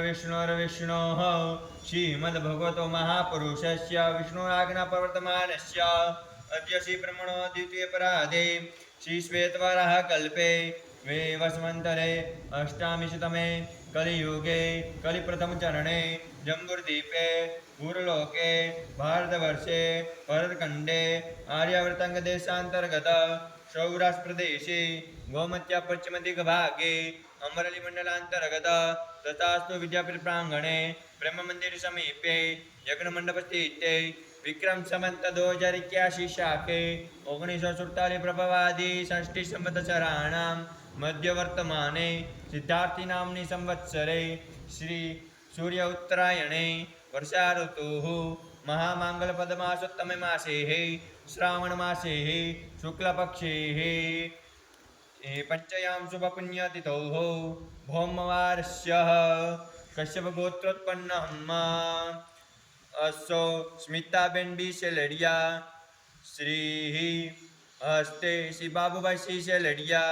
गुरुर्विष्णुर्विष्णोः श्रीमद्भगवतो महापुरुषस्य विष्णुराज्ञाप्रवर्तमानस्य अद्य श्रीब्रह्मणो द्वितीयपराधे श्रीश्वेतवराह कल्पे वैवस्वन्तरे अष्टादशतमे कलियुगे कलिप्रथमचरणे जम्बूद्वीपे भूर्लोके भारतवर्षे भरतखण्डे आर्यावर्तङ्गदेशान्तर्गत सौराष्ट्रप्रदेशे गोमत्या पश्चिमदिग्भागे अमरलीमण्डलान्तर्गत तथास्तु विद्यापीठ प्रांगणे ब्रह्ममंदिर समीपे यज्ञमंडपस्थिते विक्रम संवत 2081 शाके 1947 प्रभवादि षष्ठी संवत्सराणां मध्यवर्तमाने सिद्धार्थी नाम्नि संवत्सरे श्री सूर्य उत्तरायणे वर्षा ऋतुः महामांगलपदमासोत्तमे मासे श्रावण मासे शुक्लपक्षे पंचयां शुभपुण्यतिथौ भौमवार्ष्यः कश्यपगोत्रोत्पन्नः असौ स्मिताबेन बी शेलडिया श्री हस्ते श्री बाबूभाई श्री शेलडिया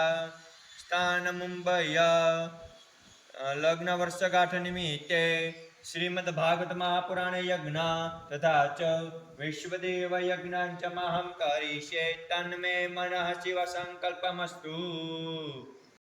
स्थान मुंबई लग्न वर्षगाठ निमित्ते श्रीमद्भागवत महापुराण यज्ञ तथा च विश्वदेव यज्ञांच महं करिष्ये तन्मे मनः शिव संकल्पमस्तु।